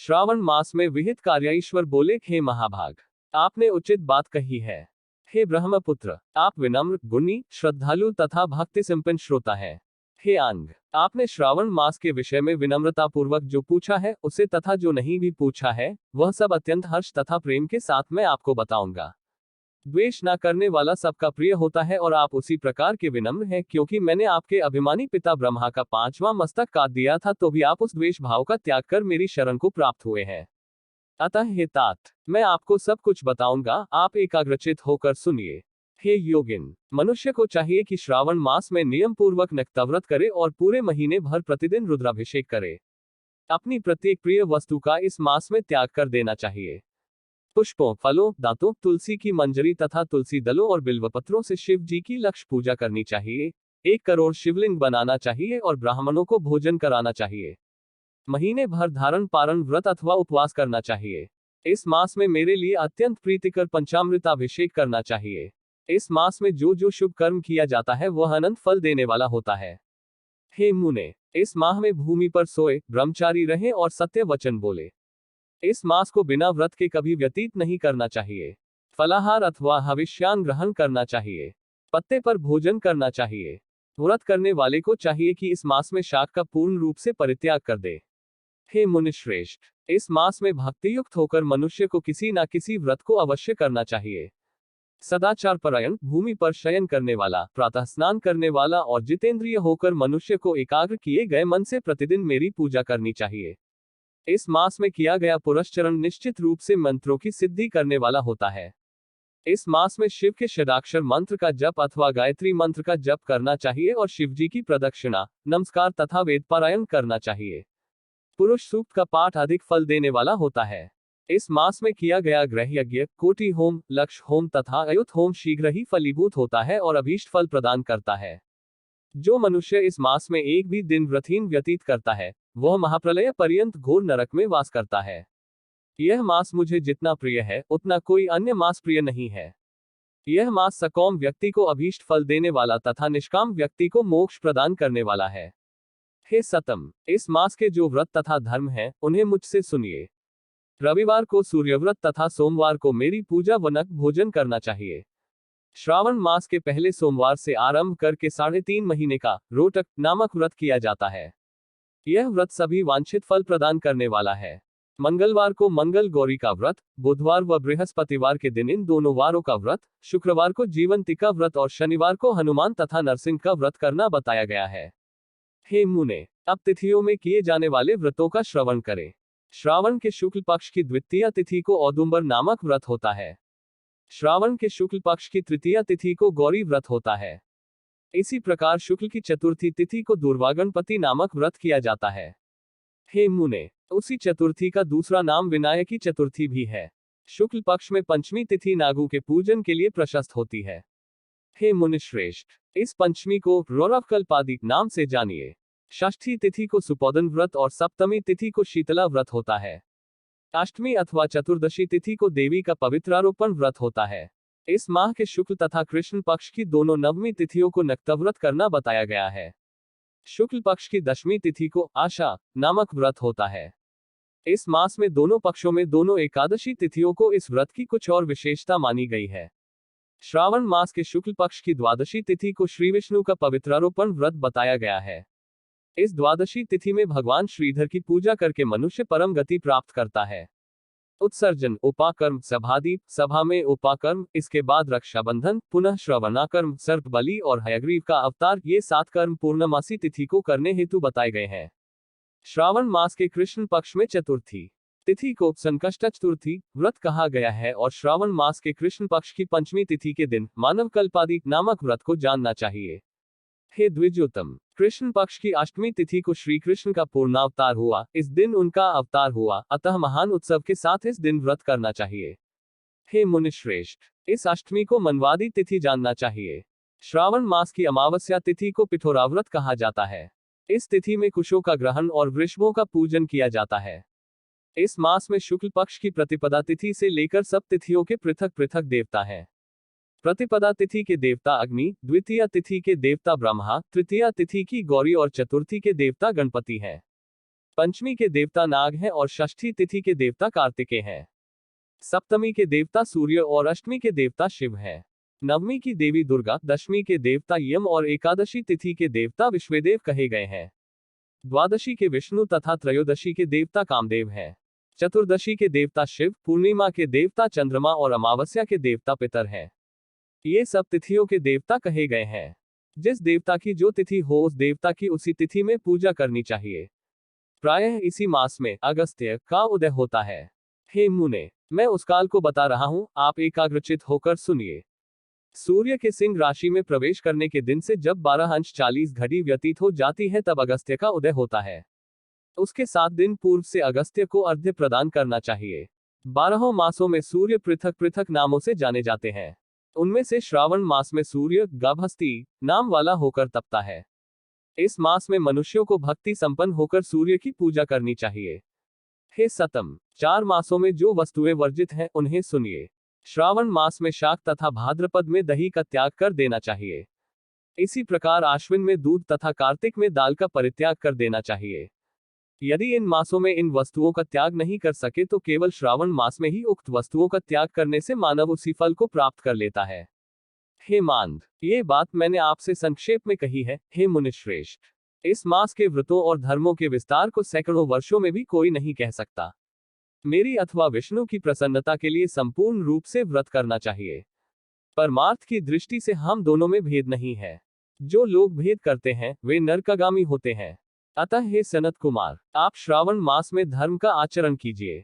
श्रावण मास में विहित कार्य। ईश्वर बोले, हे महाभाग, आपने उचित बात कही है। हे ब्रह्मपुत्र, आप विनम्र, गुणी, श्रद्धालु तथा भक्ति संपन्न श्रोता हैं। हे अंग, आपने श्रावण मास के विषय में विनम्रता पूर्वक जो पूछा है उसे तथा जो नहीं भी पूछा है वह सब अत्यंत हर्ष तथा प्रेम के साथ मैं आपको बताऊंगा। द्वेष न करने वाला सबका प्रिय होता है और आप उसी प्रकार के विनम्र हैं, क्योंकि मैंने आपके अभिमानी पिता ब्रह्मा का 5वां मस्तक काट दिया था तो भी आप उस द्वेष भाव का त्याग कर मेरी शरण को प्राप्त हुए हैं। अतः हे तात, मैं आपको सब कुछ बताऊंगा, आप एकाग्रचित होकर सुनिए। हे योगिन, मनुष्य को चाहिए कि श्रावण मास में नियम पूर्वक नक्तव्रत करे और पूरे महीने भर प्रतिदिन रुद्राभिषेक करे। अपनी प्रत्येक प्रिय वस्तु का इस मास में त्याग कर देना चाहिए। पुष्पों, फलों, दांतों, तुलसी की मंजरी तथा तुलसी दलों और बिल्वपत्रों से शिव जी की लक्ष्य पूजा करनी चाहिए। 1 करोड़ शिवलिंग बनाना चाहिए और ब्राह्मणों को भोजन कराना चाहिए। महीने भर धारण पारण व्रत अथवा उपवास करना चाहिए। इस मास में मेरे लिए अत्यंत प्रीतिकर पंचामृताभिषेक करना चाहिए। इस मास में जो जो शुभ कर्म किया जाता है वह अनंत फल देने वाला होता है। हे मुने, इस माह में भूमि पर सोए, ब्रह्मचारी रहें और सत्य वचन बोले। इस मास को बिना व्रत के कभी व्यतीत नहीं करना चाहिए। फलाहार अथवा हविष्यान ग्रहण करना चाहिए। पत्ते पर भोजन करना चाहिए। व्रत करने वाले को चाहिए कि इस मास में शाक का पूर्ण रूप से परित्याग कर दे। हे मुनिश्रेष्ठ, इस मास में भक्तियुक्त होकर मनुष्य को किसी न किसी व्रत को अवश्य करना चाहिए। सदाचार परायण, भूमि पर शयन करने वाला, प्रातः स्नान करने वाला और जितेंद्रिय होकर मनुष्य को एकाग्र किए गए मन से प्रतिदिन मेरी पूजा करनी चाहिए। इस मास में किया गया पुरस्चरण निश्चित रूप से मंत्रों की सिद्धि करने वाला होता है। इस मास में शिव के षडाक्षर मंत्र का जप अथवा गायत्री मंत्र का जप करना चाहिए और शिव जी की प्रदक्षिणा, नमस्कार तथा वेद पारायण करना चाहिए। पुरुष सूक्त का पाठ अधिक फल देने वाला होता है। इस मास में किया गया ग्रह यज्ञ, कोटि होम, लक्ष होम तथा अयुत होम शीघ्र ही फलीभूत होता है और अभीष्ट फल प्रदान करता है। जो मनुष्य इस मास में एक भी दिन व्रतहीन व्यतीत करता है वह महाप्रलय पर्यंत घोर नरक में वास करता है। यह मास मुझे जितना प्रिय है उतना कोई अन्य मास प्रिय नहीं है। यह मास सकौम व्यक्ति को अभीष्ट फल देने वाला तथा निष्काम व्यक्ति को मोक्ष प्रदान करने वाला है। हे सतम, इस मास के जो व्रत तथा धर्म हैं उन्हें मुझसे सुनिए। रविवार को सूर्यव्रत तथा सोमवार को मेरी पूजा व नक भोजन करना चाहिए। श्रावण मास के पहले सोमवार से आरंभ करके 3.5 महीने का रोटक नामक व्रत किया जाता है। यह व्रत सभी वांछित फल प्रदान करने वाला है। मंगलवार को मंगल गौरी का व्रत, बुधवार व बृहस्पतिवार के दिन इन दोनों वारों का व्रत, शुक्रवार को जीवंतिका व्रत और शनिवार को हनुमान तथा नरसिंह का व्रत करना बताया गया है। हे मुने, अब तिथियों में किए जाने वाले व्रतों का श्रवण करें। श्रावण के शुक्ल पक्ष की द्वितीय तिथि को औदुंबर नामक व्रत होता है। श्रावण के शुक्ल पक्ष की तृतीय तिथि को गौरी व्रत होता है। इसी प्रकार शुक्ल की चतुर्थी तिथि को दुर्वागणपति नामक व्रत किया जाता है। हे मुने, उसी चतुर्थी का दूसरा नाम विनायकी चतुर्थी भी है। शुक्ल पक्ष में पंचमी तिथि नागों के पूजन के लिए प्रशस्त होती है। हे मुनिश्रेष्ठ, इस पंचमी को रौरवकल्पादि नाम से जानिए। षष्ठी तिथि को सुपोदन व्रत और सप्तमी तिथि को शीतला व्रत होता है। अष्टमी अथवा चतुर्दशी तिथि को देवी का पवित्रारोपण व्रत होता है। इस माह के शुक्ल तथा कृष्ण पक्ष की दोनों नवमी तिथियों को नक्तव्रत करना बताया गया है। शुक्ल पक्ष की दशमी तिथि को आशा नामक व्रत होता है। इस मास में दोनों पक्षों में दोनों एकादशी तिथियों को इस व्रत की कुछ और विशेषता मानी गई है। श्रावण मास के शुक्ल पक्ष की द्वादशी तिथि को श्री विष्णु का पवित्रारोपण व्रत बताया गया है। इस द्वादशी तिथि में भगवान श्रीधर की पूजा करके मनुष्य परम गति प्राप्त करता है। उत्सर्जन, उपाकर्म, सभादीप, सभा में उपाकर्म, इसके बाद रक्षाबंधन, पुनः श्रवणाकर्म, सर्प बलि और हयग्रीव का अवतार, ये 7 कर्म पूर्णमासी तिथि को करने हेतु बताए गए हैं। श्रावण मास के कृष्ण पक्ष में चतुर्थी तिथि को संकष्ट चतुर्थी व्रत कहा गया है और श्रावण मास के कृष्ण पक्ष की पंचमी तिथि के दिन मानव कल्पादि नामक व्रत को जानना चाहिए। हे द्विजोत्तम, कृष्ण पक्ष की अष्टमी तिथि को श्री कृष्ण का पूर्णावतार हुआ, इस दिन उनका अवतार हुआ, अतः महान उत्सव के साथ इस दिन व्रत करना चाहिए। हे मुनिश्रेष्ठ, इस अष्टमी को मनवादी तिथि जानना चाहिए। श्रावण मास की अमावस्या तिथि को पिठोरा व्रत कहा जाता है। इस तिथि में कुशों का ग्रहण और वृषभों का पूजन किया जाता है। इस मास में शुक्ल पक्ष की प्रतिपदा तिथि से लेकर सब तिथियों के पृथक पृथक देवता हैं। प्रतिपदा तिथि के देवता अग्नि, द्वितीय तिथि के देवता ब्रह्मा, तृतीय तिथि की गौरी और चतुर्थी के देवता गणपति हैं। पंचमी के देवता नाग हैं और षष्ठी तिथि के देवता कार्तिकेय हैं। सप्तमी के देवता सूर्य और अष्टमी के देवता शिव हैं। नवमी की देवी दुर्गा, दशमी के देवता यम और एकादशी तिथि के देवता विश्वेदेव कहे गए हैं। द्वादशी के विष्णु तथा त्रयोदशी के देवता कामदेव हैं। चतुर्दशी के देवता शिव, पूर्णिमा के देवता चंद्रमा और अमावस्या के देवता पितर हैं। ये सब तिथियों के देवता कहे गए हैं। जिस देवता की जो तिथि हो उस देवता की उसी तिथि में पूजा करनी चाहिए। प्रायः इसी मास में अगस्त्य का उदय होता है। हे मुने, मैं उस काल को बता रहा हूं, आप एकाग्रचित होकर सुनिए। सूर्य के सिंह राशि में प्रवेश करने के दिन से जब 12:40 व्यतीत हो जाती है तब अगस्त्य का उदय होता है। उसके 7 दिन पूर्व से अगस्त्य को अर्घ्य प्रदान करना चाहिए। 12 मासों में सूर्य पृथक पृथक नामों से जाने जाते हैं। उनमें से श्रावण मास में सूर्य गाभस्ती नाम वाला होकर तपता है। इस मास में मनुष्यों को भक्ति संपन्न होकर सूर्य की पूजा करनी चाहिए। हे सतम, 4 मासों में जो वस्तुएं वर्जित हैं उन्हें सुनिए। श्रावण मास में शाक तथा भाद्रपद में दही का त्याग कर देना चाहिए। इसी प्रकार आश्विन में दूध तथा कार्तिक में दाल का परित्याग कर देना चाहिए। यदि इन मासों में इन वस्तुओं का त्याग नहीं कर सके तो केवल श्रावण मास में ही उक्त वस्तुओं का त्याग करने से मानव उसी फल को प्राप्त कर लेता है। हे मांद, ये बात मैंने आपसे संक्षेप में कही है। हे मुनिश्रेष्ठ, इस मास के व्रतों और धर्मों के विस्तार को सैकड़ों वर्षों में भी कोई नहीं कह सकता। मेरी अथवा विष्णु की प्रसन्नता के लिए संपूर्ण रूप से व्रत करना चाहिए। परमार्थ की दृष्टि से हम दोनों में भेद नहीं है। जो लोग भेद करते हैं वे नरकागामी होते हैं। अतः हे सनत कुमार, आप श्रावण मास में धर्म का आचरण कीजिए।